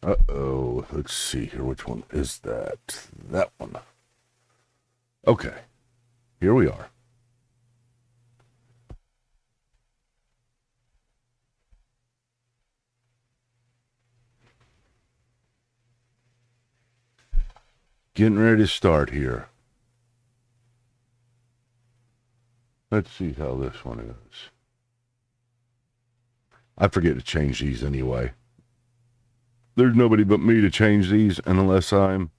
Uh-oh. Let's see here. Which one is that? That one. Okay. Here we are. Getting ready to start here. Let's see how this one is. I forget to change these anyway. There's nobody but me to change these, and unless I'm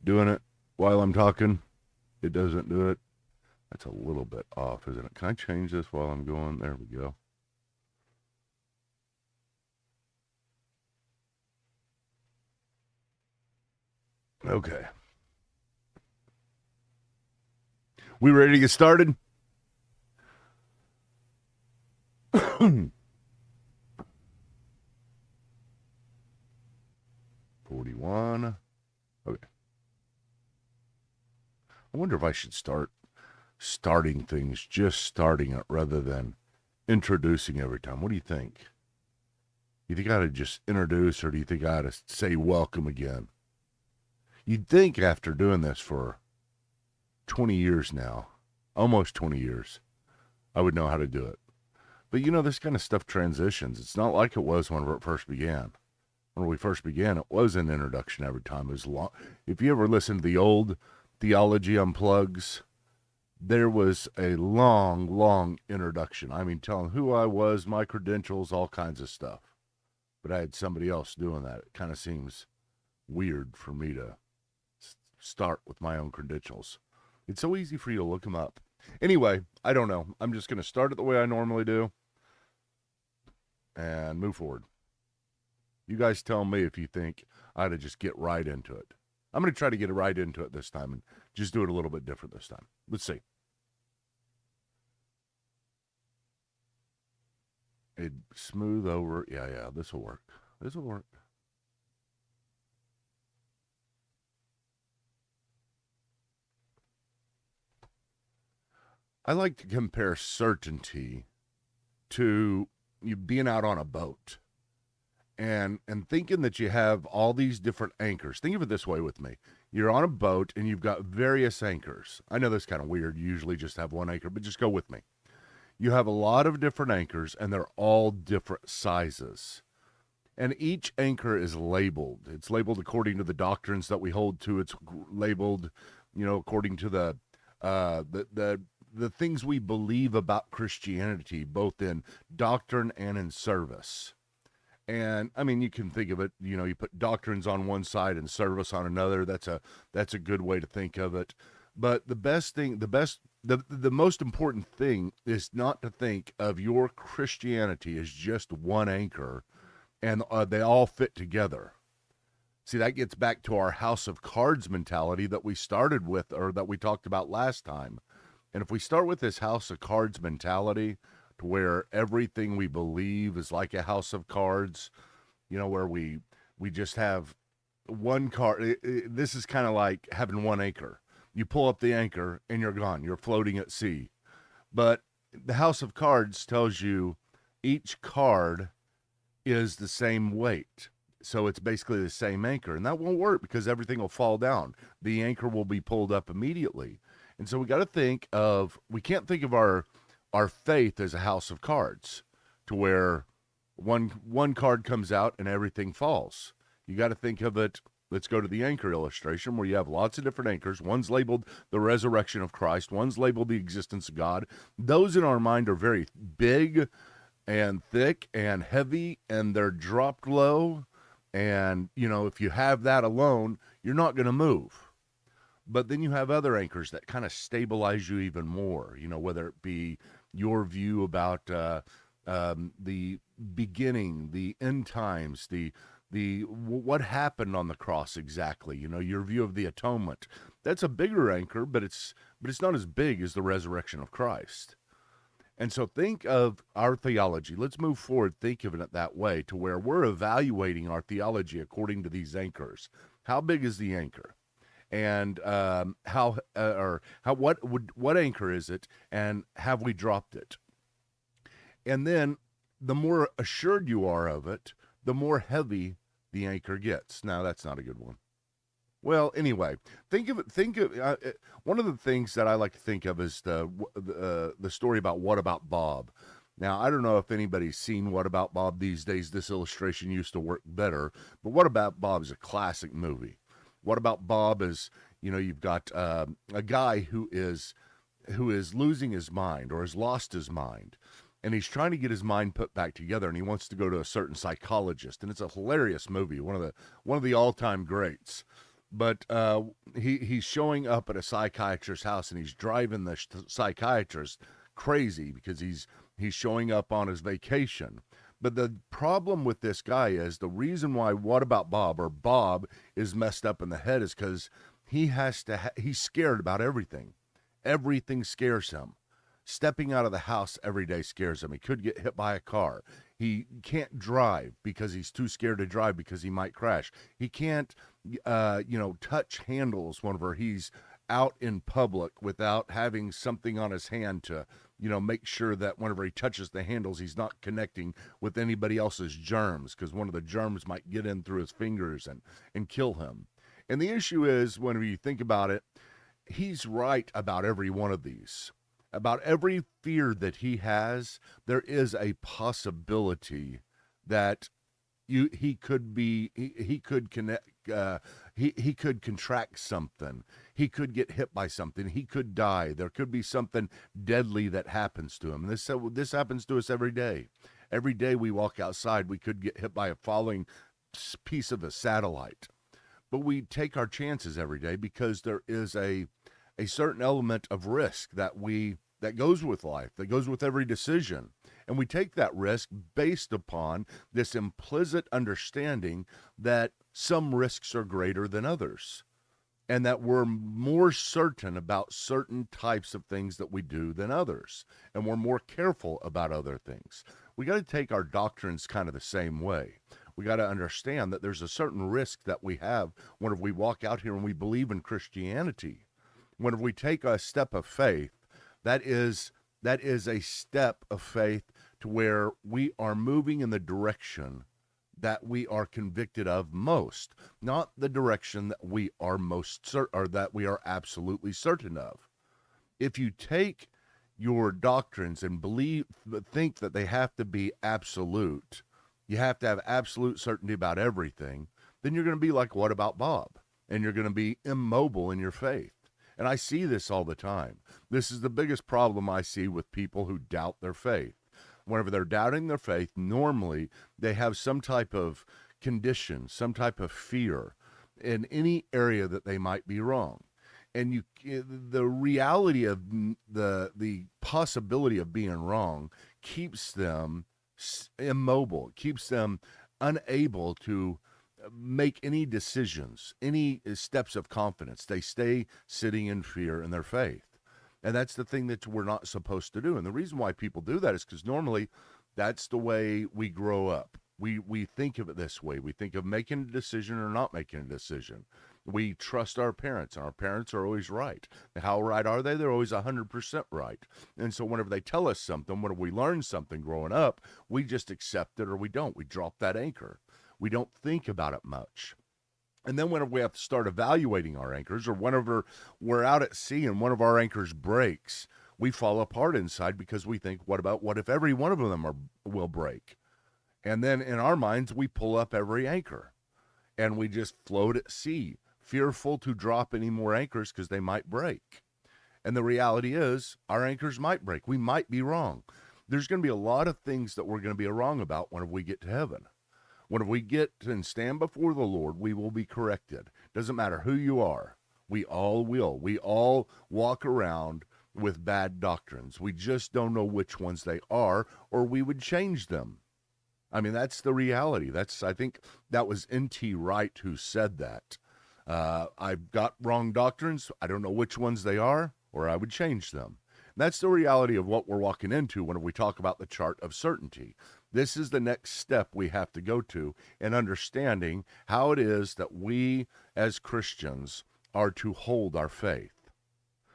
doing it while I'm talking, it doesn't do it. That's a little bit off, isn't it? Can I change this while I'm going? There we go. Okay. We ready to get started? 41. Okay. I wonder if I should starting things, just starting it rather than introducing every time. What do you think? You think I ought to just introduce, or do you think I ought to say welcome again? You'd think after doing this for 20 years now, almost 20 years, I would know how to do it. But you know, this kind of stuff transitions. It's not like it was when it first began. When we first began, it was an introduction every time. It was long. If you ever listen to the old Theology Unplugs, there was a long introduction. I mean, telling who I was, my credentials, all kinds of stuff. But I had somebody else doing that. It kind of seems weird for me to start with my own credentials. It's so easy for you to look them up. Anyway, I don't know. I'm just going to start it the way I normally do and move forward. You guys tell me if you think I ought to just get right into it. I'm going to try to get right into it this time and just do it a little bit different this time. Let's see. It smooth over. Yeah, this will work. This will work. I like to compare certainty to you being out on a boat and thinking that you have all these different anchors. Think of it this way with me. You're on a boat and you've got various anchors. I know that's kind of weird. You usually just have one anchor, but just go with me. You have a lot of different anchors and they're all different sizes. And each anchor is labeled. It's labeled according to the doctrines that we hold to. It's labeled, according to the things we believe about Christianity, both in doctrine and in service. And I mean, you can think of it, you put doctrines on one side and service on another. That's a good way to think of it. But the most important thing is not to think of your Christianity as just one anchor and they all fit together. See, that gets back to our house of cards mentality that we started with, or that we talked about last time. And if we start with this house of cards mentality, to where everything we believe is like a house of cards, where we just have one card. This is kind of like having one anchor. You pull up the anchor and you're gone. You're floating at sea. But the house of cards tells you each card is the same weight. So it's basically the same anchor. And that won't work because everything will fall down. The anchor will be pulled up immediately. And so we got to we can't think of our faith as a house of cards to where one card comes out and everything falls. You got to think of it. Let's go to the anchor illustration where you have lots of different anchors. One's labeled the resurrection of Christ. One's labeled the existence of God. Those in our mind are very big and thick and heavy, and they're dropped low. And, if you have that alone, you're not going to move. But then you have other anchors that kind of stabilize you even more, whether it be your view about the beginning, the end times, the what happened on the cross exactly, your view of the atonement. That's a bigger anchor, but it's not as big as the resurrection of Christ. And so think of our theology. Let's move forward. Think of it that way, to where we're evaluating our theology according to these anchors. How big is the anchor? And what anchor is it, and have we dropped it? And then the more assured you are of it, the more heavy the anchor gets. Now, that's not a good one. Well, anyway, one of the things that I like to think of is the story about What About Bob. Now, I don't know if anybody's seen What About Bob these days. This illustration used to work better, but What About Bob is a classic movie. What About Bob is, you've got a guy who is losing his mind or has lost his mind, and he's trying to get his mind put back together, and he wants to go to a certain psychologist, and it's a hilarious movie, one of the all-time greats. But he's showing up at a psychiatrist's house, and he's driving the psychiatrist crazy because he's showing up on his vacation. But the problem with this guy is the reason why What About Bob or Bob is messed up in the head is because he's scared about everything. Everything scares him. Stepping out of the house every day scares him. He could get hit by a car. He can't drive because he's too scared to drive because he might crash. He can't, touch handles whenever he's out in public without having something on his hand to, make sure that whenever he touches the handles, he's not connecting with anybody else's germs, because one of the germs might get in through his fingers and kill him. And the issue is, whenever you think about it, he's right about every one of these. About every fear that he has, there is a possibility that he could contract something. He could get hit by something. He could die. There could be something deadly that happens to him. This happens to us every day. Every day we walk outside, we could get hit by a falling piece of a satellite. But we take our chances every day because there is a certain element of risk that goes with life, that goes with every decision. And we take that risk based upon this implicit understanding that some risks are greater than others, and that we're more certain about certain types of things that we do than others, and we're more careful about other things. We got to take our doctrines kind of the same way. We got to understand that there's a certain risk that we have whenever we walk out here and we believe in Christianity. Whenever we take a step of faith, that is a step of faith to where we are moving in the direction that we are convicted of most, not the direction that we are most certain, or that we are absolutely certain of. If you take your doctrines and think that they have to be absolute, you have to have absolute certainty about everything, then you're going to be like What About Bob? And you're going to be immobile in your faith. And I see this all the time. This is the biggest problem I see with people who doubt their faith. Whenever they're doubting their faith, normally they have some type of condition, some type of fear in any area that they might be wrong. And the reality of the possibility of being wrong keeps them immobile, keeps them unable to make any decisions, any steps of confidence. They stay sitting in fear in their faith. And that's the thing that we're not supposed to do. And the reason why people do that is because normally that's the way we grow up. We think of it this way. We think of making a decision or not making a decision. We trust our parents, and our parents are always right. How right are they? They're always 100% right. And so whenever they tell us something, whenever we learn something growing up, we just accept it or we don't. We drop that anchor. We don't think about it much. And then whenever we have to start evaluating our anchors, or whenever we're out at sea and one of our anchors breaks, we fall apart inside because we think, what if every one of them will break? And then in our minds, we pull up every anchor and we just float at sea, fearful to drop any more anchors because they might break. And the reality is our anchors might break. We might be wrong. There's going to be a lot of things that we're going to be wrong about when we get to heaven. When we get and stand before the Lord, we will be corrected. Doesn't matter who you are. We all will. We all walk around with bad doctrines. We just don't know which ones they are, or we would change them. I mean, that's the reality. I think that was N.T. Wright who said that. I've got wrong doctrines. I don't know which ones they are, or I would change them. That's the reality of what we're walking into when we talk about the chart of certainty. This is the next step we have to go to in understanding how it is that we as Christians are to hold our faith.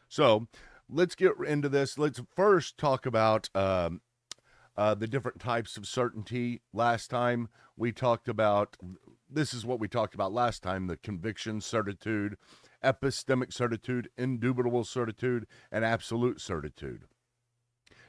So let's get into this. Let's first talk about the different types of certainty. Last time we talked about this is what we talked about last time: the conviction certitude, epistemic certitude, indubitable certitude, and absolute certitude.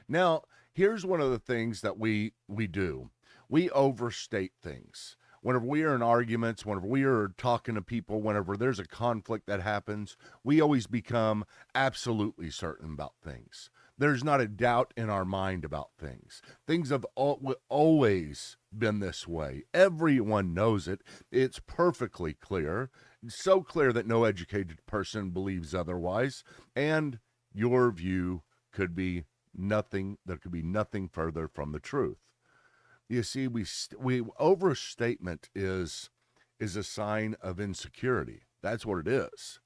Now, here's one of the things that we do. We overstate things. Whenever we are in arguments, whenever we are talking to people, whenever there's a conflict that happens, we always become absolutely certain about things. There's not a doubt in our mind about things. Things have always been this way. Everyone knows it. It's perfectly clear. It's so clear that no educated person believes otherwise. And your view could be nothing. There could be nothing further from the truth. You see, overstatement is a sign of insecurity. That's what it is.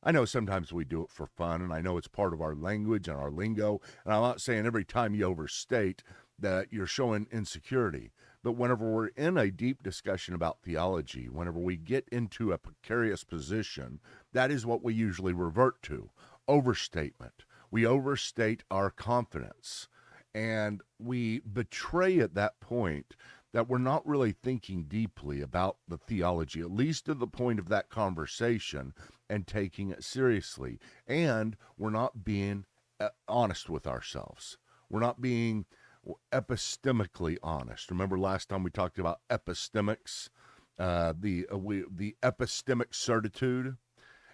I know sometimes we do it for fun, and I know it's part of our language and our lingo, and I'm not saying every time you overstate that you're showing insecurity. But whenever we're in a deep discussion about theology, whenever we get into a precarious position, that is what we usually revert to: overstatement. We overstate our confidence. And we betray at that point that we're not really thinking deeply about the theology, at least to the point of that conversation, and taking it seriously. And we're not being honest with ourselves. We're not being epistemically honest. Remember last time we talked about epistemics, the epistemic certitude.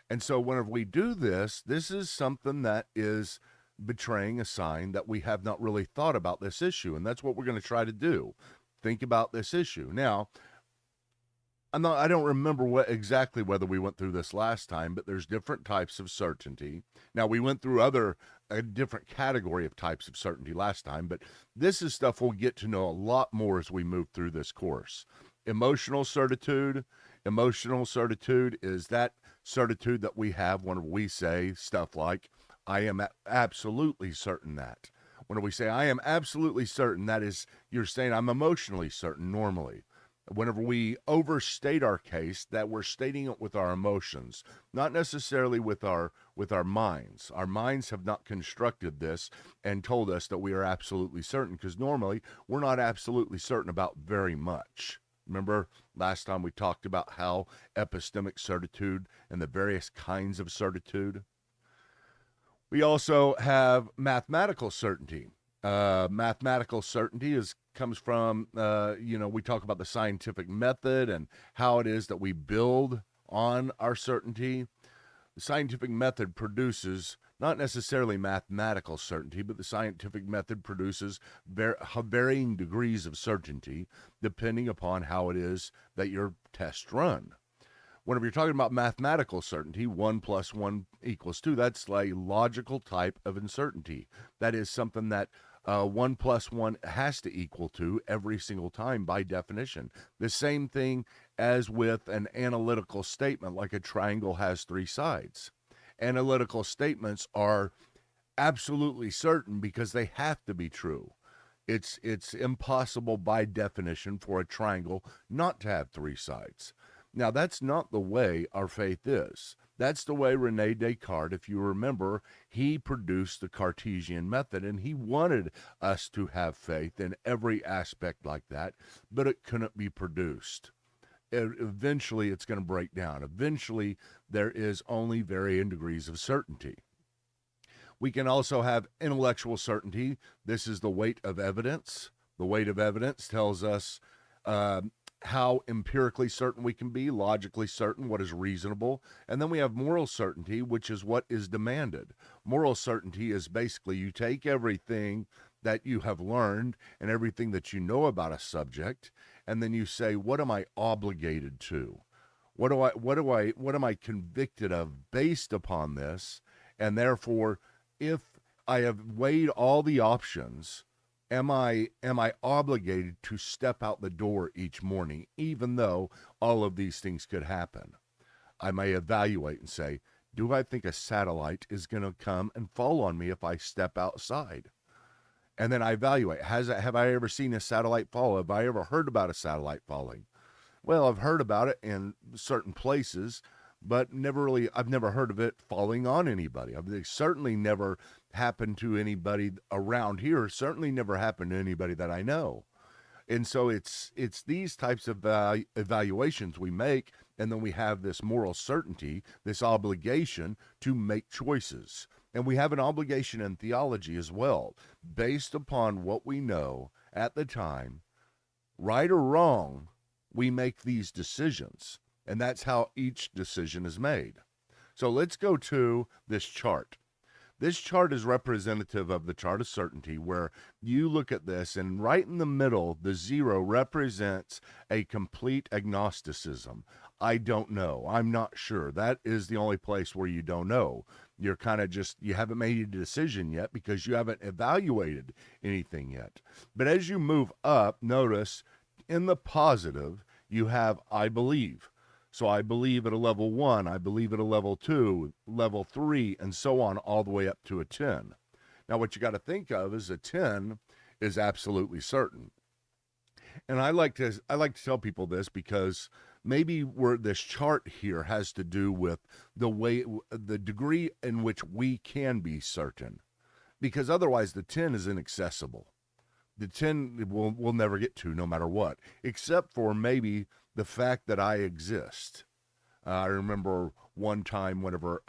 And so whenever we do this, this is something that is betraying a sign that we have not really thought about this issue. And that's what we're going to try to do. Think about this issue. Now, I don't remember exactly whether we went through this last time, but there's different types of certainty. Now, we went through a different category of types of certainty last time, but this is stuff we'll get to know a lot more as we move through this course. Emotional certitude. Emotional certitude is that certitude that we have when we say stuff like, I am absolutely certain that. When we say I am absolutely certain, that is, you're saying I'm emotionally certain normally. Whenever we overstate our case, that we're stating it with our emotions, not necessarily with our minds. Our minds have not constructed this and told us that we are absolutely certain, because normally we're not absolutely certain about very much. Remember last time we talked about how epistemic certitude and the various kinds of certitude. We also have mathematical certainty. Mathematical certainty comes from, we talk about the scientific method and how it is that we build on our certainty. The scientific method produces not necessarily mathematical certainty, but the scientific method produces varying degrees of certainty depending upon how it is that your tests run. Whenever you're talking about mathematical certainty, 1 + 1 = 2, that's a logical type of uncertainty. That is something that 1 + 1 has to equal 2 every single time by definition. The same thing as with an analytical statement, like a triangle has 3 sides. Analytical statements are absolutely certain because they have to be true. It's impossible by definition for a triangle not to have 3 sides. Now, that's not the way our faith is. That's the way René Descartes, if you remember, he produced the Cartesian method, and he wanted us to have faith in every aspect like that, but it couldn't be produced. Eventually, it's going to break down. Eventually, there is only varying degrees of certainty. We can also have intellectual certainty. This is the weight of evidence. The weight of evidence tells us how empirically certain we can be, logically certain, what is reasonable. And then we have moral certainty, which is what is demanded. Moral certainty is basically you take everything that you have learned and everything that you know about a subject, and then you say, what am I obligated to? What am I convicted of based upon this? And therefore, if I have weighed all the options, Am I obligated to step out the door each morning, even though all of these things could happen? I may evaluate and say, do I think a satellite is going to come and fall on me if I step outside? And then I evaluate, have I ever seen a satellite fall? Have I ever heard about a satellite falling? Well, I've heard about it in certain places, but I've never heard of it falling on anybody. They certainly never happened to anybody around here, certainly never happened to anybody that I know. And so it's these types of evaluations we make, and then we have this moral certainty, this obligation to make choices. And we have an obligation in theology as well, based upon what we know at the time, right or wrong, we make these decisions. And that's how each decision is made. So let's go to this chart. This chart is representative of the chart of certainty, where you look at this, and right in the middle, the 0 represents a complete agnosticism. I don't know. I'm not sure. That is the only place where you don't know. You're kind of you haven't made a decision yet because you haven't evaluated anything yet. But as you move up, notice in the positive, you have I believe. So I believe at a level 1, I believe at a level 2, level 3, and so on, all the way up to a 10. Now, what you got to think of is a 10 is absolutely certain. And I like to tell people this because maybe where this chart here has to do with the degree in which we can be certain, because otherwise the 10 is inaccessible. The 10 we'll never get to no matter what, except for maybe the fact that I exist. I remember one time whenever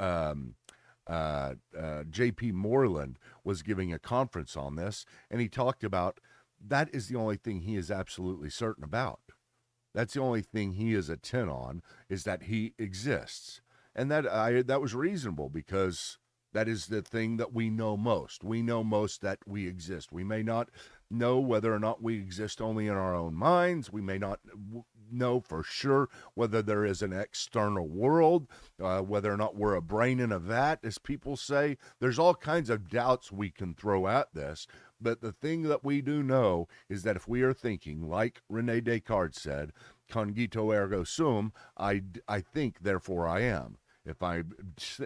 J.P. Moreland was giving a conference on this, and he talked about that is the only thing he is absolutely certain about. That's the only thing he is a 10 on, is that he exists. And that was reasonable, because that is the thing that we know most. We know most that we exist. We may not know whether or not we exist only in our own minds. We may not know for sure whether there is an external world, whether or not we're a brain in a vat, as people say. There's all kinds of doubts we can throw at this. But the thing that we do know is that if we are thinking, like Rene Descartes said, cogito ergo sum, I think, therefore I am. If I'm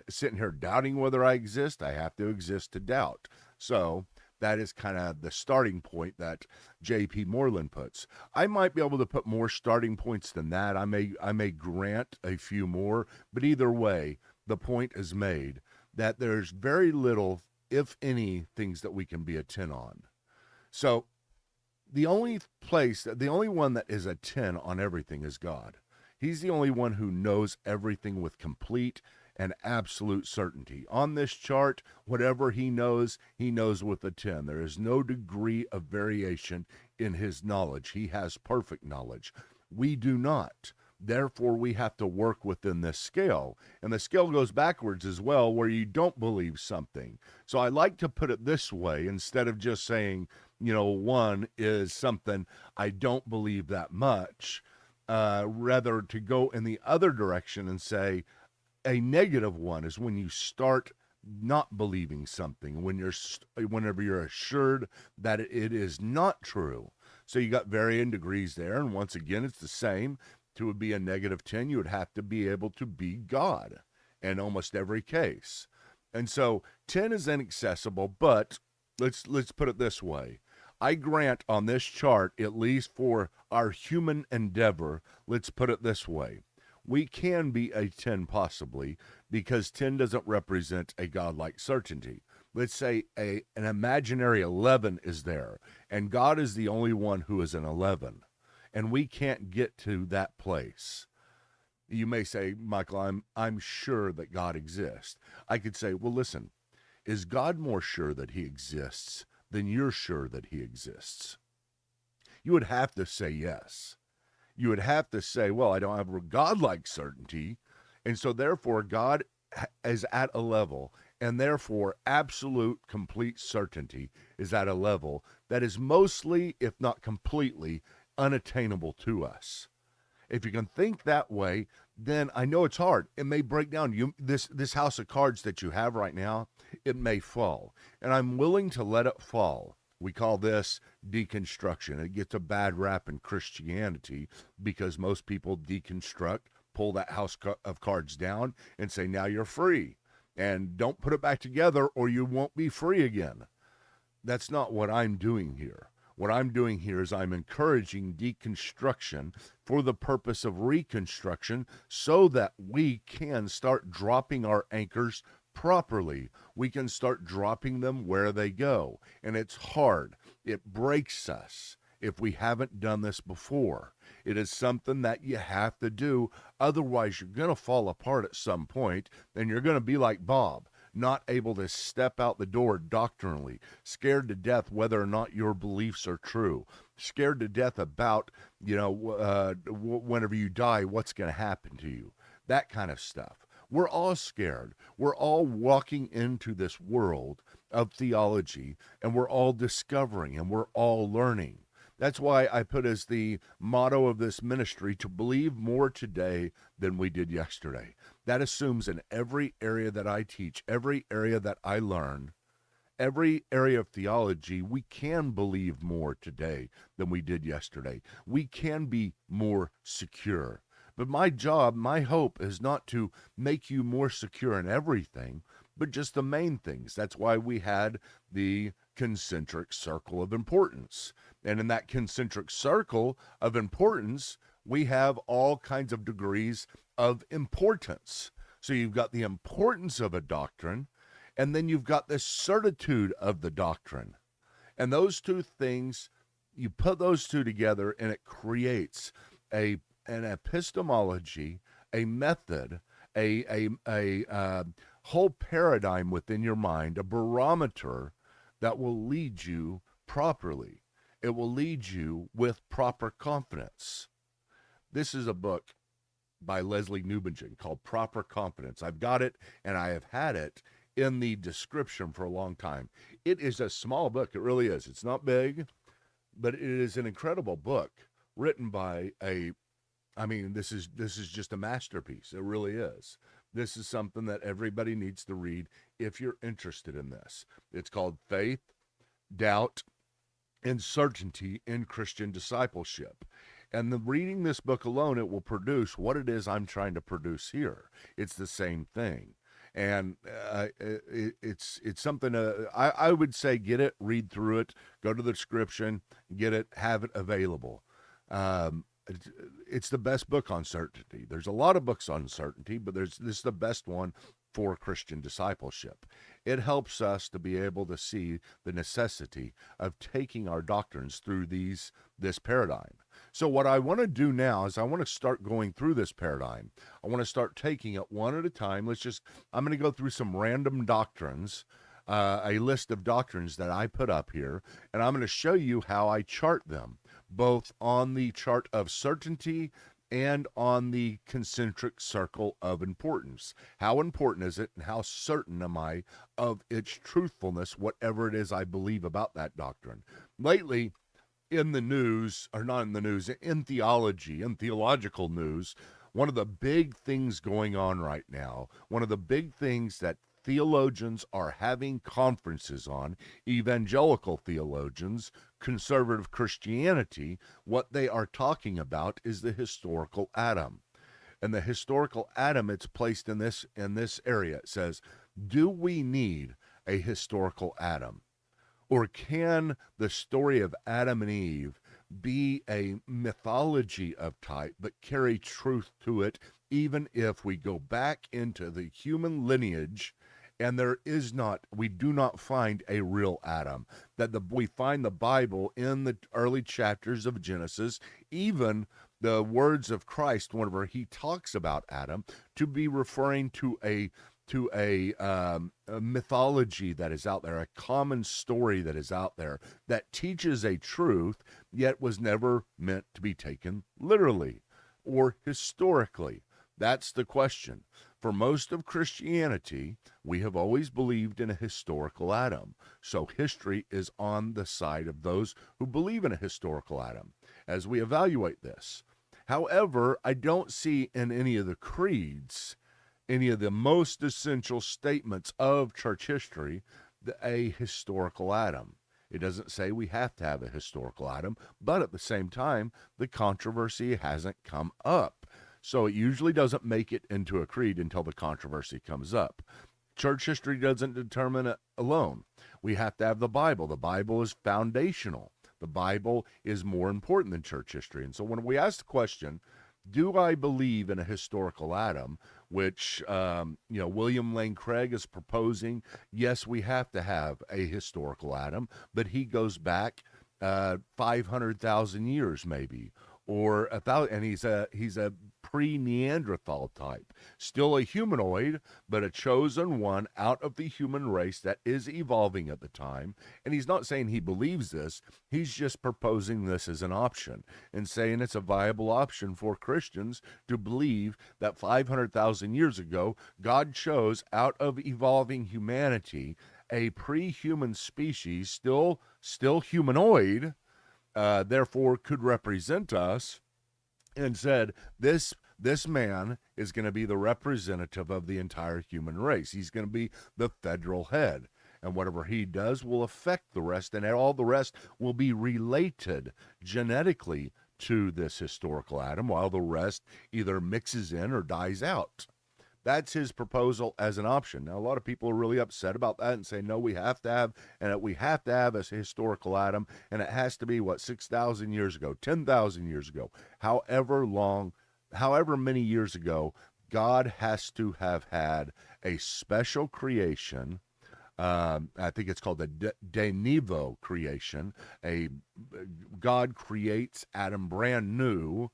sitting here doubting whether I exist, I have to exist to doubt. So that is kind of the starting point that J.P. Moreland puts. I might be able to put more starting points than that. I may grant a few more, but either way, the point is made that there's very little, if any, things that we can be a 10 on. So the only one that is a 10 on everything is God. He's the only one who knows everything with complete and absolute certainty. On this chart, whatever he knows with a 10. There is no degree of variation in his knowledge. He has perfect knowledge. We do not. Therefore, we have to work within this scale. And the scale goes backwards as well, where you don't believe something. So I like to put it this way, instead of just saying, 1 is something I don't believe that much, rather to go in the other direction and say a negative 1 is when you start not believing something, whenever you're assured that it is not true. So you got varying degrees there, and once again, it's the same. To be a negative 10, you would have to be able to be God in almost every case. And so 10 is inaccessible, but let's put it this way. I grant on this chart, at least for our human endeavor, let's put it this way. We can be a 10 possibly, because 10 doesn't represent a godlike certainty. Let's say an imaginary 11 is there, and God is the only one who is an 11, and we can't get to that place. You may say, Michael, I'm sure that God exists. I could say, well, listen, is God more sure that he exists than you're sure that he exists? You would have to say yes. You would have to say, well, I don't have a godlike certainty, and so therefore God is at a level, and therefore absolute complete certainty is at a level that is mostly, if not completely, unattainable to us. If you can think that way, then I know it's hard. It may break down. This house of cards that you have right now, it may fall, and I'm willing to let it fall. We call this deconstruction. It gets a bad rap in Christianity because most people deconstruct, pull that house of cards down, and say, now you're free. And don't put it back together or you won't be free again. That's not what I'm doing here. What I'm doing here is I'm encouraging deconstruction for the purpose of reconstruction so that we can start dropping our anchors properly. We can start dropping them where they go. And it's hard. It breaks us. if we haven't done this before. It is something that you have to do. Otherwise, you're going to fall apart at some point, and you're going to be like Bob, not able to step out the door doctrinally, scared to death whether or not your beliefs are true, scared to death about, whenever you die, what's going to happen to you, that kind of stuff. We're all scared. We're all walking into this world of theology, and we're all discovering, and we're all learning. That's why I put as the motto of this ministry to believe more today than we did yesterday. That assumes in every area that I teach, every area that I learn, every area of theology, we can believe more today than we did yesterday. We can be more secure. But my job, my hope is not to make you more secure in everything, but just the main things. That's why we had the concentric circle of importance. And in that concentric circle of importance, we have all kinds of degrees of importance. So you've got the importance of a doctrine, and then you've got the certitude of the doctrine. And those two things, you put those two together, and it creates an epistemology, a method, a whole paradigm within your mind, a barometer that will lead you properly. It will lead you with proper confidence. This is a book by Leslie Newbingen called Proper Confidence. I've got it, and I have had it in the description for a long time. It is a small book. It really is. It's not big, but it is an incredible book written by this is just a masterpiece. It really is. This is something that everybody needs to read if you're interested in this. It's called Faith, Doubt, and Certainty in Christian Discipleship. And reading this book alone, it will produce what it is I'm trying to produce here. It's the same thing. And it's something, I would say get it, read through it, go to the description, get it, have it available. It's the best book on certainty. There's a lot of books on certainty, but this is the best one for Christian discipleship. It helps us to be able to see the necessity of taking our doctrines through this paradigm. So what I want to do now is I want to start going through this paradigm. I want to start taking it one at a time. I'm going to go through some random doctrines, a list of doctrines that I put up here, and I'm going to show you how I chart them, both on the chart of certainty and on the concentric circle of importance. How important is it, and how certain am I of its truthfulness, whatever it is I believe about that doctrine? Lately, in the news, or not in the news, in theology, in theological news, one of the big things going on right now, one of the big things that theologians are having conferences on, evangelical theologians, conservative Christianity, what they are talking about is the historical Adam. And the historical Adam, it's placed in this area. It says, do we need a historical Adam? Or can the story of Adam and Eve be a mythology of type, but carry truth to it, even if we go back into the human lineage and we do not find a real Adam? We find the Bible in the early chapters of Genesis, even the words of Christ, whenever he talks about Adam, to be referring to a mythology that is out there, a common story that is out there that teaches a truth, yet was never meant to be taken literally or historically. That's the question. For most of Christianity, we have always believed in a historical Adam. So history is on the side of those who believe in a historical Adam as we evaluate this. However, I don't see in any of the creeds, any of the most essential statements of church history, a historical Adam. It doesn't say we have to have a historical Adam, but at the same time, the controversy hasn't come up. So it usually doesn't make it into a creed until the controversy comes up. Church history doesn't determine it alone. We have to have the Bible. The Bible is foundational. The Bible is more important than church history. And so when we ask the question, do I believe in a historical Adam, which, William Lane Craig is proposing, yes, we have to have a historical Adam, but he goes back 500,000 years maybe, or 1,000, and he's a pre-Neanderthal type, still a humanoid, but a chosen one out of the human race that is evolving at the time. And he's not saying he believes this, he's just proposing this as an option and saying it's a viable option for Christians to believe that 500,000 years ago, God chose out of evolving humanity a pre-human species, still humanoid, therefore could represent us, and said this man is going to be the representative of the entire human race. He's going to be the federal head, and whatever he does will affect the rest, and all the rest will be related genetically to this historical Adam, while the rest either mixes in or dies out. That's his proposal as an option. Now, a lot of people are really upset about that and say, no, we have to have a historical Adam, and it has to be, 6,000 years ago, 10,000 years ago, however many years ago, God has to have had a special creation. I think it's called the de novo creation. God creates Adam brand new,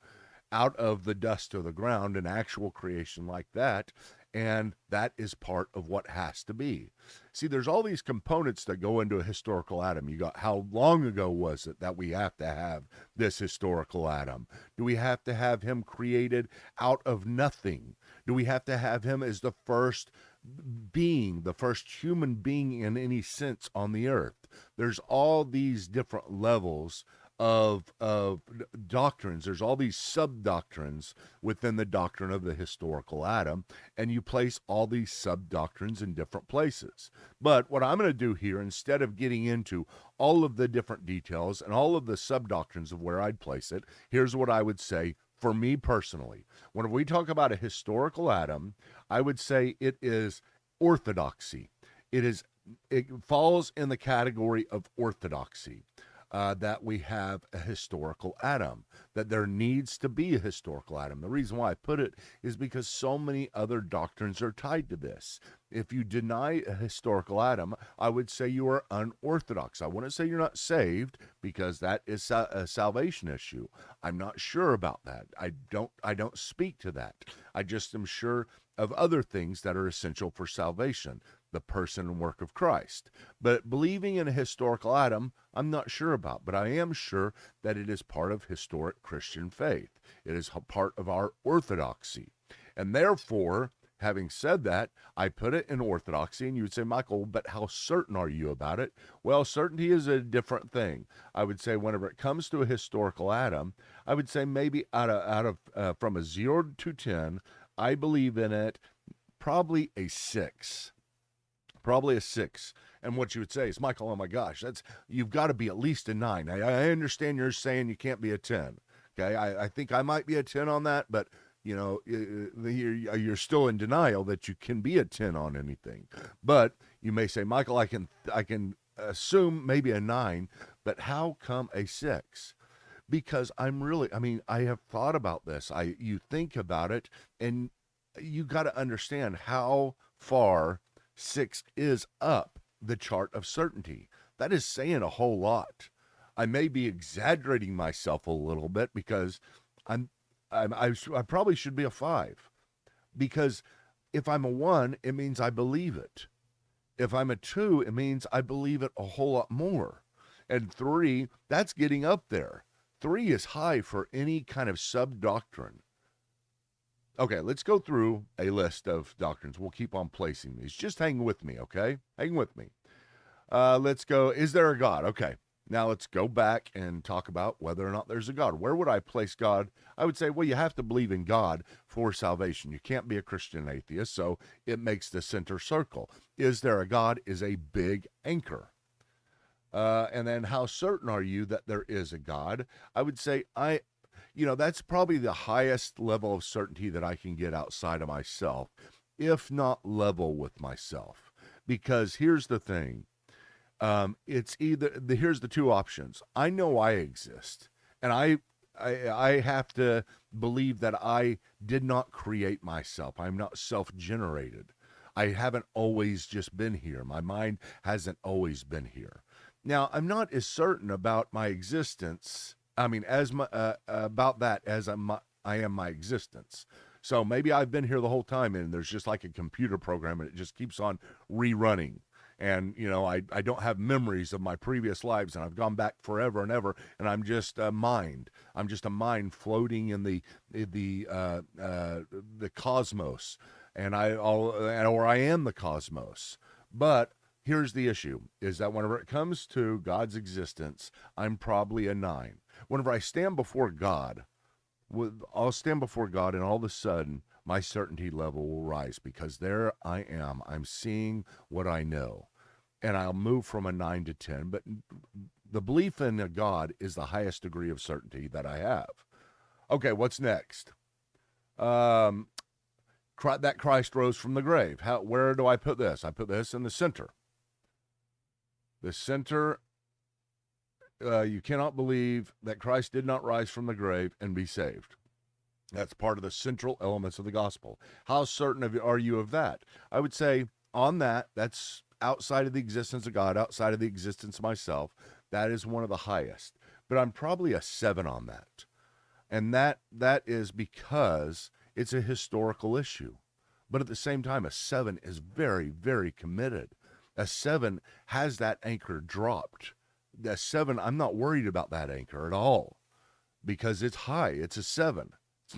out of the dust of the ground, an actual creation like that, and that is part of what has to be. See, there's all these components that go into a historical Adam. You got, how long ago was it that we have to have this historical Adam? Do we have to have him created out of nothing? Do we have to have him as the first being, the first human being in any sense on the earth? There's all these different levels of doctrines. There's all these sub-doctrines within the doctrine of the historical Adam, and you place all these sub-doctrines in different places. But what I'm going to do here, instead of getting into all of the different details and all of the sub-doctrines of where I'd place it, here's what I would say for me personally. When we talk about a historical Adam, I would say it is orthodoxy. It falls in the category of orthodoxy. That we have a historical Adam, that there needs to be a historical Adam. The reason why I put it is because so many other doctrines are tied to this. If you deny a historical Adam, I would say you are unorthodox. I wouldn't say you're not saved, because that is a salvation issue. I'm not sure about that. I don't speak to that. I just am sure of other things that are essential for salvation, the person and work of Christ. But believing in a historical Adam, I'm not sure about, but I am sure that it is part of historic Christian faith. It is a part of our orthodoxy. And therefore, having said that, I put it in orthodoxy, and you would say, Michael, but how certain are you about it? Well, certainty is a different thing. I would say whenever it comes to a historical Adam, I would say maybe from a 0 to 10, I believe in it probably a 6. Probably a 6. And what you would say is, Michael, oh my gosh, you've got to be at least a 9. I understand you're saying you can't be a 10. Okay, I think I might be a 10 on that, but you're still in denial that you can be a 10 on anything. But you may say, Michael, I can assume maybe a 9, but how come a 6? Because I have thought about this. You think about it, and you got to understand how far 6 is up the chart of certainty. That is saying a whole lot. I may be exaggerating myself a little bit, because I probably should be a 5, because if I'm a 1, it means I believe it. If I'm a 2, it means I believe it a whole lot more. And 3, that's getting up there. 3 is high for any kind of sub-doctrine. Okay, let's go through a list of doctrines. We'll keep on placing these. Just hang with me, okay? Hang with me. Let's go. Is there a God? Okay. Now let's go back and talk about whether or not there's a God. Where would I place God? I would say, well, you have to believe in God for salvation. You can't be a Christian atheist, so it makes the center circle. Is there a God is a big anchor. And then how certain are you that there is a God? I would say that's probably the highest level of certainty that I can get outside of myself, if not level with myself. Because here's the thing. Here's the two options. I know I exist, and I have to believe that I did not create myself. I'm not self-generated. I haven't always just been here. My mind hasn't always been here. Now, I'm not as certain about my existence. I mean, as my about that as I am my existence. So maybe I've been here the whole time, and there's just like a computer program, and it just keeps on rerunning. And I don't have memories of my previous lives, and I've gone back forever and ever, and I'm just a mind. I'm just a mind floating in the cosmos, or I am the cosmos. But here's the issue, is that whenever it comes to God's existence, I'm probably a 9. Whenever I stand before God, I'll stand before God, and all of a sudden, my certainty level will rise, because there I am. I'm seeing what I know, and I'll move from a 9 to 10. But the belief in a God is the highest degree of certainty that I have. Okay, what's next? That Christ rose from the grave. Where do I put this? I put this in the center. The center, you cannot believe that Christ did not rise from the grave and be saved. That's part of the central elements of the gospel. How certain are you of that? I would say on that's outside of the existence of God, outside of the existence of myself. That is one of the highest. But I'm probably a 7 on that. And that is because it's a historical issue. But at the same time, a 7 is very, very committed. A 7 has that anchor dropped. A 7, I'm not worried about that anchor at all, because it's high. It's a 7. It's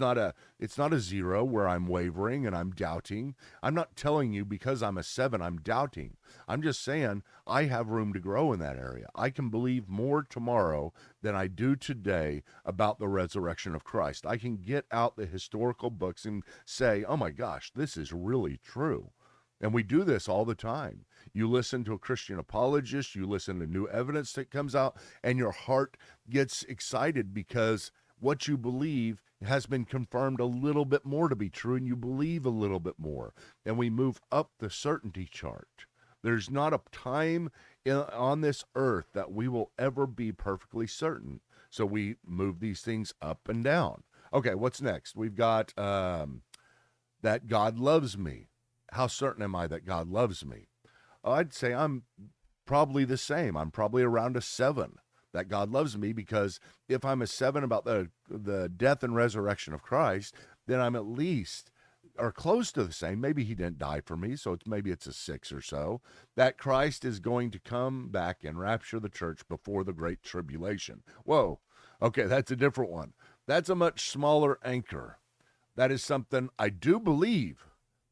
not a 0 where I'm wavering and I'm doubting. I'm not telling you because I'm a 7 I'm doubting. I'm just saying I have room to grow in that area. I can believe more tomorrow than I do today about the resurrection of Christ. I can get out the historical books and say, oh my gosh, this is really true. And we do this all the time. You listen to a Christian apologist, you listen to new evidence that comes out, and your heart gets excited because what you believe has been confirmed a little bit more to be true, and you believe a little bit more. And we move up the certainty chart. There's not a time on this earth that we will ever be perfectly certain. So we move these things up and down. Okay, what's next? We've got that God loves me. How certain am I that God loves me? I'd say I'm probably the same. I'm probably around a 7 that God loves me, because if I'm a 7 about the death and resurrection of Christ, then I'm at least or close to the same. Maybe he didn't die for me, so maybe it's a 6 or so, that Christ is going to come back and rapture the church before the great tribulation. Whoa, okay, that's a different one. That's a much smaller anchor. That is something I do believe.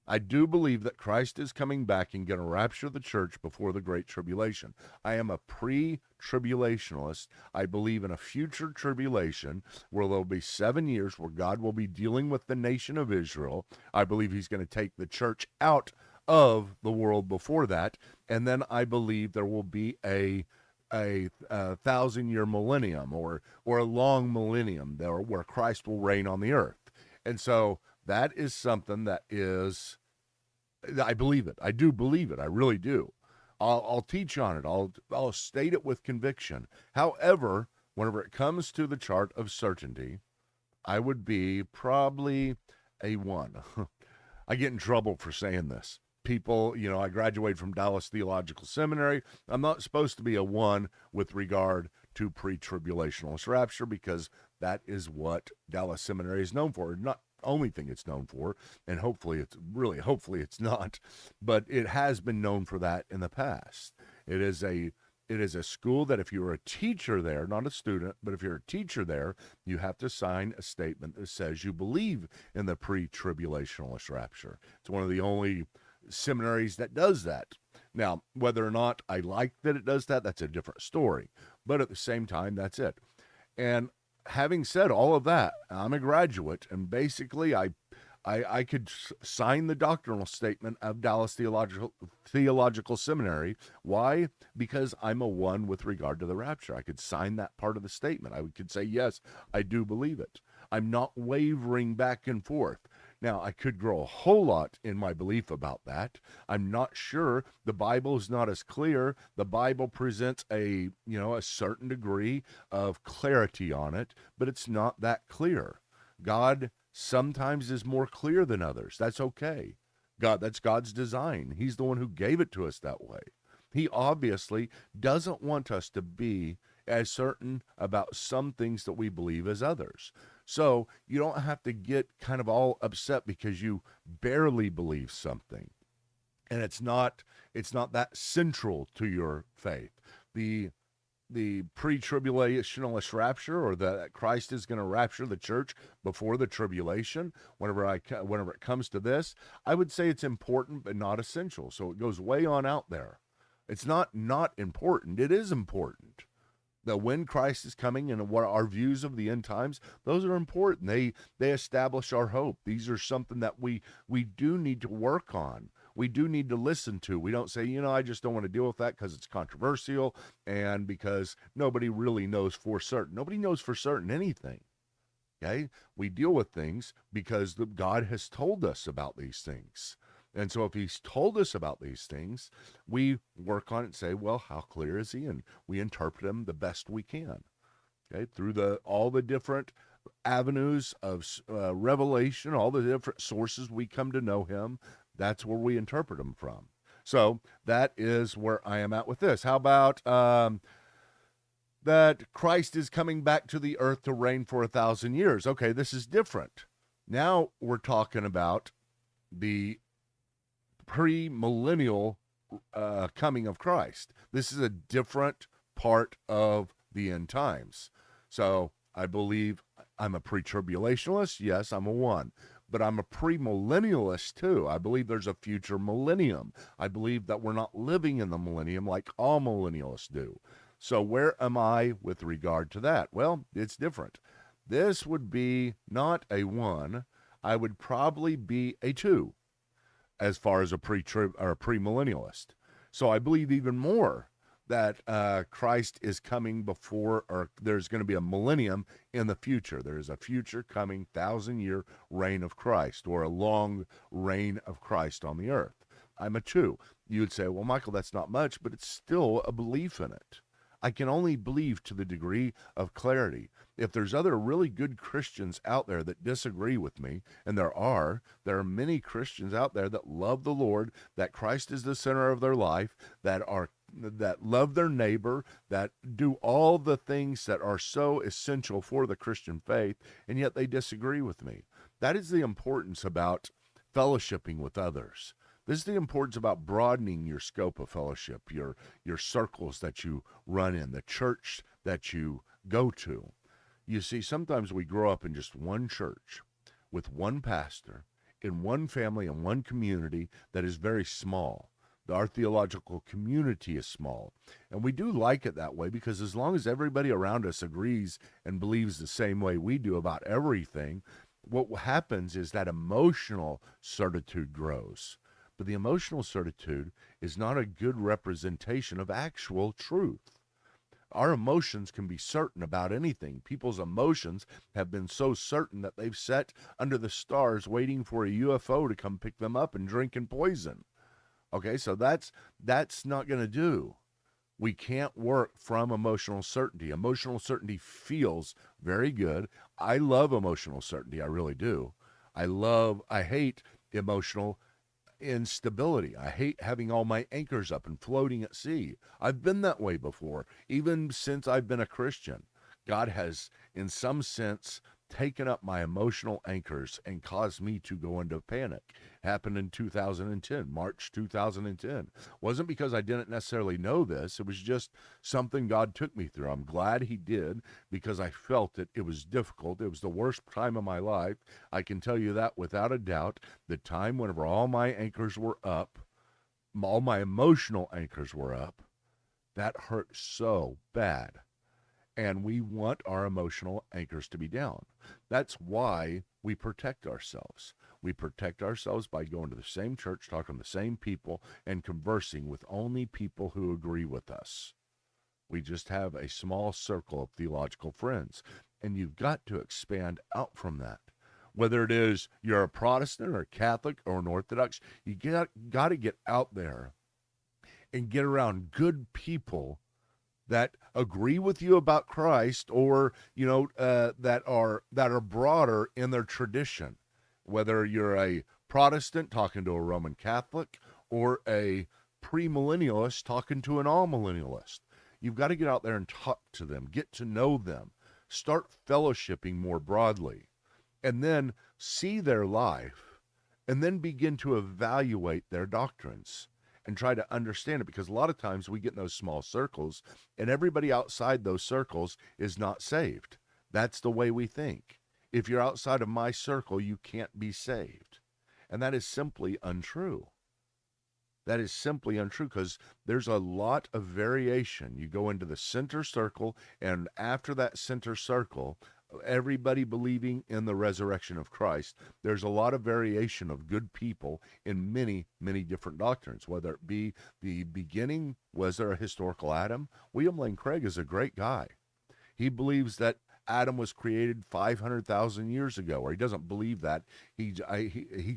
I do believe that Christ is coming back and going to rapture the church before the great tribulation. I am a pre-tribulationalist. I believe in a future tribulation where there'll be 7 years where God will be dealing with the nation of Israel. I believe he's going to take the church out of the world before that. And then I believe there will be a 1,000-year millennium or a long millennium there where Christ will reign on the earth. And so that is something that is, I believe it. I do believe it. I really do. I'll teach on it. I'll state it with conviction. However, whenever it comes to the chart of certainty, I would be probably a 1. I get in trouble for saying this. People, I graduated from Dallas Theological Seminary. I'm not supposed to be a 1 with regard to pre-tribulationalist rapture, because that is what Dallas Seminary is known for. Not only thing it's known for, and hopefully it's not, but it has been known for that in the past. It is a school that if you're a teacher there, not a student, but if you're a teacher there, you have to sign a statement that says you believe in the pre-tribulationalist rapture. It's one of the only seminaries that does that. Now, whether or not I like that it does that, that's a different story. But at the same time, that's it. And having said all of that, I'm a graduate, and basically I could sign the doctrinal statement of Dallas Theological Seminary. Why? Because I'm a 1 with regard to the rapture. I could sign that part of the statement. I could say, yes, I do believe it. I'm not wavering back and forth. Now, I could grow a whole lot in my belief about that. I'm not sure. The Bible is not as clear. The Bible presents a certain degree of clarity on it, but it's not that clear. God sometimes is more clear than others. That's okay. That's God's design. He's the one who gave it to us that way. He obviously doesn't want us to be as certain about some things that we believe as others. So you don't have to get kind of all upset because you barely believe something. And it's not that central to your faith. The pre-tribulationalist rapture, or that Christ is going to rapture the church before the tribulation, whenever it comes to this, I would say it's important but not essential. So it goes way on out there. It's not important. It is important that when Christ is coming and what our views of the end times, those are important. They establish our hope. These are something that we do need to work on. We do need to listen to. We don't say, I just don't want to deal with that because it's controversial and because nobody really knows for certain. Nobody knows for certain anything. Okay? We deal with things because God has told us about these things. And so if he's told us about these things, we work on it and say, well, how clear is he? And we interpret him the best we can. Okay? Through all the different avenues of revelation, all the different sources we come to know him, that's where we interpret him from. So that is where I am at with this. How about that Christ is coming back to the earth to reign for 1,000 years? Okay, this is different. Now we're talking about the pre-millennial coming of Christ. This is a different part of the end times. So I believe I'm a pre-tribulationalist. Yes, I'm a one. But I'm a premillennialist too. I believe there's a future millennium. I believe that we're not living in the millennium like all millennialists do. So where am I with regard to that? Well, it's different. This would be not a one. I would probably be a two as far as a premillennialist. So I believe even more that Christ is coming before, or there's going to be a millennium in the future. There is a future coming 1,000-year reign of Christ, or a long reign of Christ on the earth. I'm a two. You would say, well, Michael, that's not much, but it's still a belief in it. I can only believe to the degree of clarity. If there's other really good Christians out there that disagree with me, and there are many Christians out there that love the Lord, that Christ is the center of their life, that love their neighbor, that do all the things that are so essential for the Christian faith, and yet they disagree with me. That is the importance about fellowshipping with others. This is the importance about broadening your scope of fellowship, your circles that you run in, the church that you go to. You see, sometimes we grow up in just one church with one pastor, in one family, and one community that is very small. Our theological community is small. And we do like it that way because as long as everybody around us agrees and believes the same way we do about everything, what happens is that emotional certitude grows. But the emotional certitude is not a good representation of actual truth. Our emotions can be certain about anything. People's emotions have been so certain that they've sat under the stars waiting for a UFO to come pick them up and drinking poison. Okay, so that's not going to do. We can't work from emotional certainty. Emotional certainty feels very good. I love emotional certainty. I really do. I hate emotional instability. I hate having all my anchors up and floating at sea. I've been that way before. Even since I've been a Christian, God has, in some sense, taken up my emotional anchors and caused me to go into panic. Happened in 2010, March 2010. Wasn't because I didn't necessarily know this. It was just something God took me through. I'm glad he did because I felt it. It was difficult. It was the worst time of my life. I can tell you that without a doubt. The time whenever all my anchors were up, all my emotional anchors were up, that hurt so bad. And we want our emotional anchors to be down. That's why we protect ourselves. We protect ourselves by going to the same church, talking to the same people, and conversing with only people who agree with us. We just have a small circle of theological friends. And you've got to expand out from that. Whether it is you're a Protestant or a Catholic or an Orthodox, you got to get out there and get around good people that agree with you about Christ, or that are broader in their tradition. Whether you're a Protestant talking to a Roman Catholic, or a premillennialist talking to an all-millennialist. You've got to get out there and talk to them, get to know them, start fellowshipping more broadly, and then see their life, and then begin to evaluate their doctrines and try to understand it. Because a lot of times we get in those small circles, and everybody outside those circles is not saved. That's the way we think. If you're outside of my circle, you can't be saved. And that is simply untrue. That is simply untrue, because there's a lot of variation. You go into the center circle, and after that center circle, everybody believing in the resurrection of Christ, there's a lot of variation of good people in many, many different doctrines, whether it be the beginning, was there a historical Adam? William Lane Craig is a great guy. He believes that Adam was created 500,000 years ago, or he doesn't believe that. He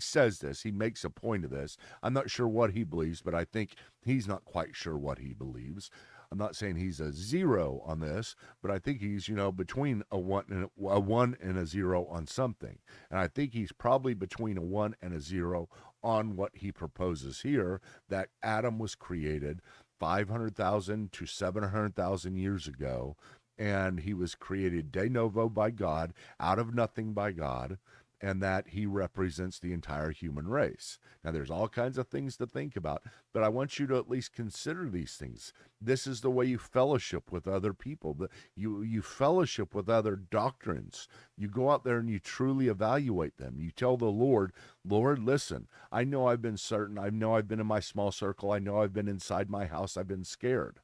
says this. He makes a point of this. I'm not sure what he believes, but I think he's not quite sure what he believes. I'm not saying he's a zero on this, but I think he's, between a one and a zero on something. And I think he's probably between a 1 and a 0 on what he proposes here, that Adam was created 500,000 to 700,000 years ago. And he was created de novo by God, out of nothing by God, and that he represents the entire human race. Now, there's all kinds of things to think about, but I want you to at least consider these things. This is the way you fellowship with other people. You fellowship with other doctrines. You go out there and you truly evaluate them. You tell the Lord, listen, I know I've been certain. I know I've been in my small circle. I know I've been inside my house. I've been scared.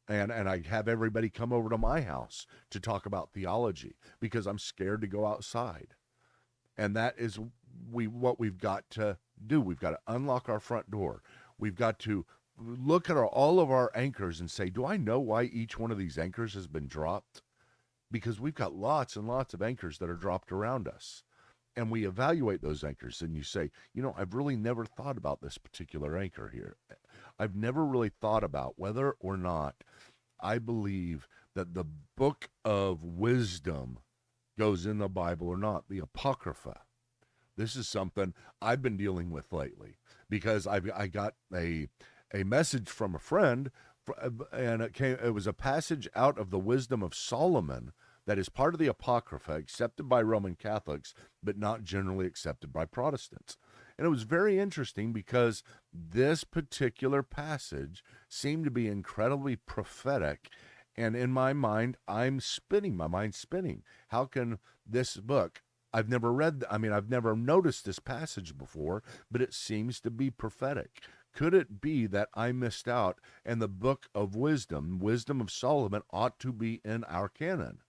And I have everybody come over to my house to talk about theology because I'm scared to go outside. And that is what we've got to do. We've got to unlock our front door. We've got to look at all of our anchors and say, do I know why each one of these anchors has been dropped? Because we've got lots and lots of anchors that are dropped around us. And we evaluate those anchors, and you say, I've really never thought about this particular anchor here. I've never really thought about whether or not I believe that the book of wisdom goes in the Bible or not, the Apocrypha. This is something I've been dealing with lately, because I got a message from a friend, and it was a passage out of the Wisdom of Solomon that is part of the Apocrypha, accepted by Roman Catholics, but not generally accepted by Protestants. And it was very interesting because this particular passage seemed to be incredibly prophetic. And in my mind, my mind's spinning. How can this book, I've never noticed this passage before, but it seems to be prophetic. Could it be that I missed out and the book of wisdom of Solomon, ought to be in our canon?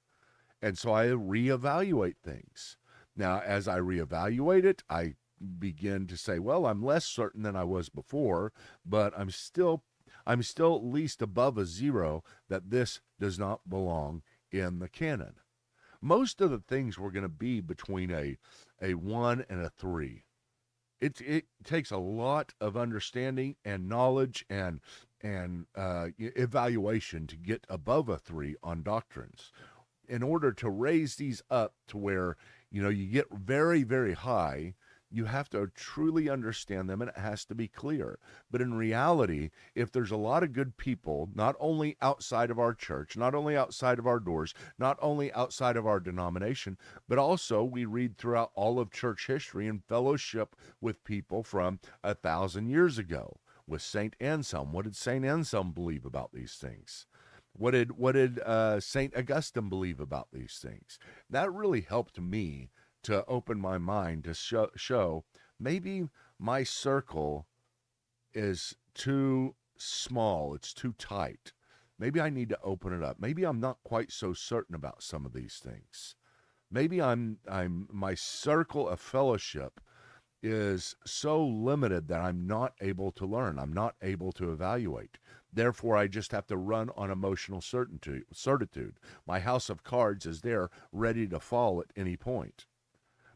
And so I reevaluate things. Now, as I reevaluate it, I begin to say, well, I'm less certain than I was before, but I'm still at least above a 0 that this does not belong in the canon. Most of the things were going to be between a 1 and a 3. It takes a lot of understanding and knowledge and evaluation to get above a 3 on doctrines. In order to raise these up to where, you get very, very high, you have to truly understand them, and it has to be clear. But in reality, if there's a lot of good people, not only outside of our church, not only outside of our doors, not only outside of our denomination, but also we read throughout all of church history and fellowship with people from 1,000 years ago. With St. Anselm, what did St. Anselm believe about these things? What did St. Augustine believe about these things? That really helped me to open my mind to show maybe my circle is too small, it's too tight. Maybe I need to open it up. Maybe I'm not quite so certain about some of these things. Maybe my circle of fellowship is so limited that I'm not able to learn. I'm not able to evaluate. Therefore, I just have to run on emotional certitude. My house of cards is there, ready to fall at any point.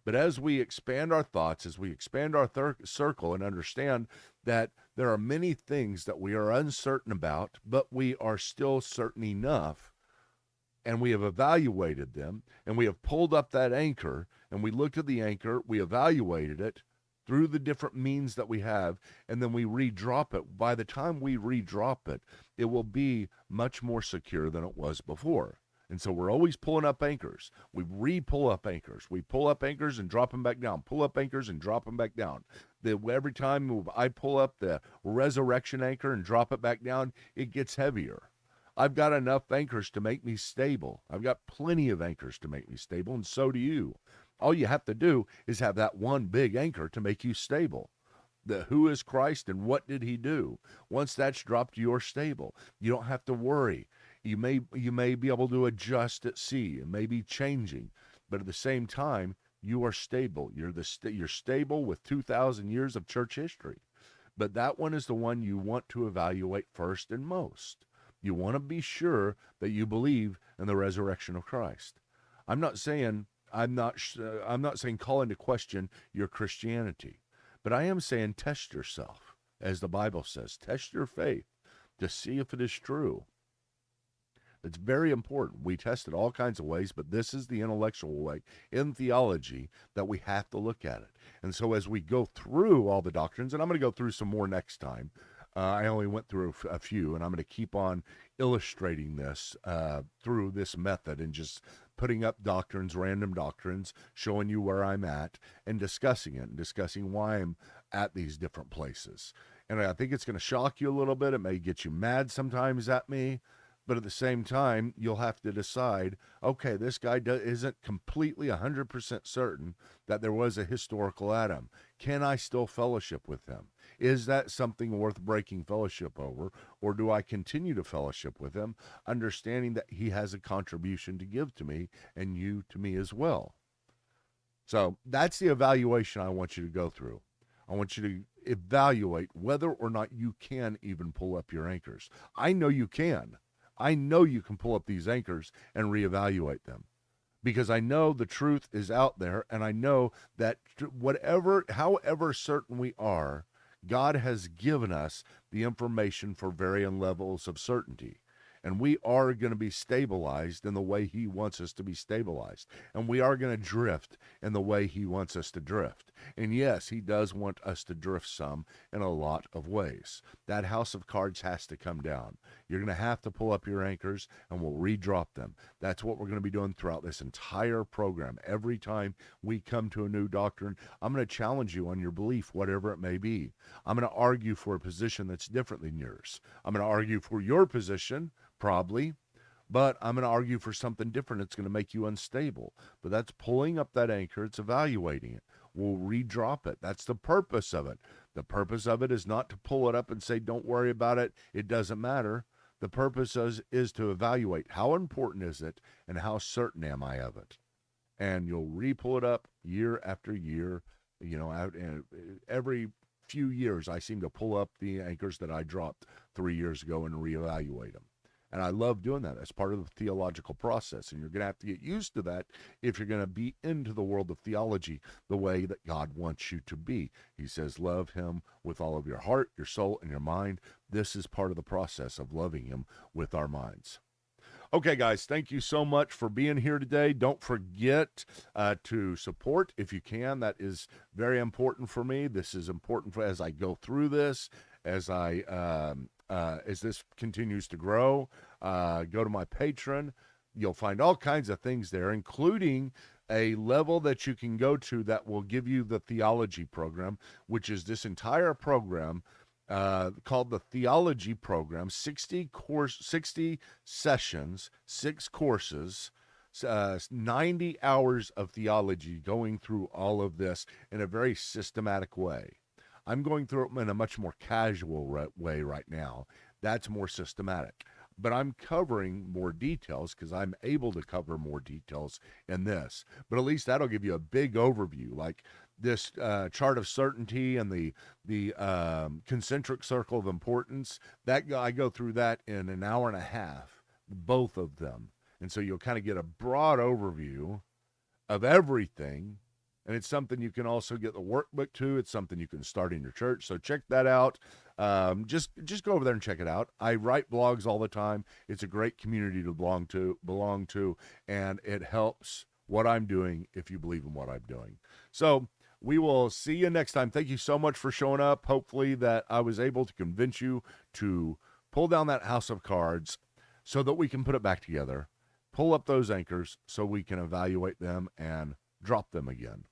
But as we expand our thoughts, as we expand our circle and understand that there are many things that we are uncertain about, but we are still certain enough, and we have evaluated them, and we have pulled up that anchor, and we looked at the anchor, we evaluated it, through the different means that we have, and then we redrop it. By the time we redrop it, it will be much more secure than it was before. And so we're always pulling up anchors. We re-pull up anchors. We pull up anchors and drop them back down. Pull up anchors and drop them back down. Every time I pull up the resurrection anchor and drop it back down, it gets heavier. I've got enough anchors to make me stable. I've got plenty of anchors to make me stable, and so do you. All you have to do is have that one big anchor to make you stable. Who is Christ and what did he do? Once that's dropped, you're stable. You don't have to worry. You may be able to adjust at sea. It may be changing, but at the same time, you are stable. You're stable with 2,000 years of church history. But that one is the one you want to evaluate first and most. You want to be sure that you believe in the resurrection of Christ. I'm not saying call into question your Christianity, but I am saying test yourself, as the Bible says. Test your faith to see if it is true. It's very important. We test it all kinds of ways, but this is the intellectual way in theology that we have to look at it. And so as we go through all the doctrines, and I'm going to go through some more next time. I only went through a few, and I'm going to keep on illustrating this through this method and just putting up doctrines, random doctrines, showing you where I'm at, and discussing it, and discussing why I'm at these different places. And I think it's going to shock you a little bit. It may get you mad sometimes at me. But at the same time, you'll have to decide, okay, this guy isn't completely 100% certain that there was a historical Adam. Can I still fellowship with him? Is that something worth breaking fellowship over? Or do I continue to fellowship with him, understanding that he has a contribution to give to me and you to me as well? So that's the evaluation I want you to go through. I want you to evaluate whether or not you can even pull up your anchors. I know you can. I know you can pull up these anchors and reevaluate them, because I know the truth is out there, and I know that however certain we are, God has given us the information for varying levels of certainty. And we are going to be stabilized in the way he wants us to be stabilized. And we are going to drift in the way he wants us to drift. And yes, he does want us to drift some in a lot of ways. That house of cards has to come down. You're going to have to pull up your anchors, and we'll redrop them. That's what we're going to be doing throughout this entire program. Every time we come to a new doctrine, I'm going to challenge you on your belief, whatever it may be. I'm going to argue for a position that's different than yours. I'm going to argue for your position, probably, but I'm going to argue for something different. It's going to make you unstable. But that's pulling up that anchor. It's evaluating it. We'll redrop it. That's the purpose of it. The purpose of it is not to pull it up and say, don't worry about it. It doesn't matter. The purpose is to evaluate how important is it and how certain am I of it. And you'll re-pull it up year after year. And every few years, I seem to pull up the anchors that I dropped 3 years ago and reevaluate them. And I love doing that. That's part of the theological process. And you're going to have to get used to that if you're going to be into the world of theology the way that God wants you to be. He says, love him with all of your heart, your soul, and your mind. This is part of the process of loving him with our minds. Okay, guys, thank you so much for being here today. Don't forget to support if you can. That is very important for me. This is important as I go through this, as this continues to grow. Go to my Patreon. You'll find all kinds of things there, including a level that you can go to that will give you the theology program, which is this entire program called the Theology Program, 60 sessions, 6 courses, 90 hours of theology, going through all of this in a very systematic way. I'm going through it in a much more casual way right now. That's more systematic. But I'm covering more details because I'm able to cover more details in this. But at least that'll give you a big overview, like this chart of certainty and the concentric circle of importance. I go through that in an hour and a half, both of them. And so you'll kind of get a broad overview of everything. And it's something you can also get the workbook to. It's something you can start in your church. So check that out. Just go over there and check it out. I write blogs all the time. It's a great community to belong to, and it helps what I'm doing if you believe in what I'm doing. So We will see you next time. Thank you so much for showing up. Hopefully that I was able to convince you to pull down that house of cards so that we can put it back together. Pull up those anchors so we can evaluate them and drop them again.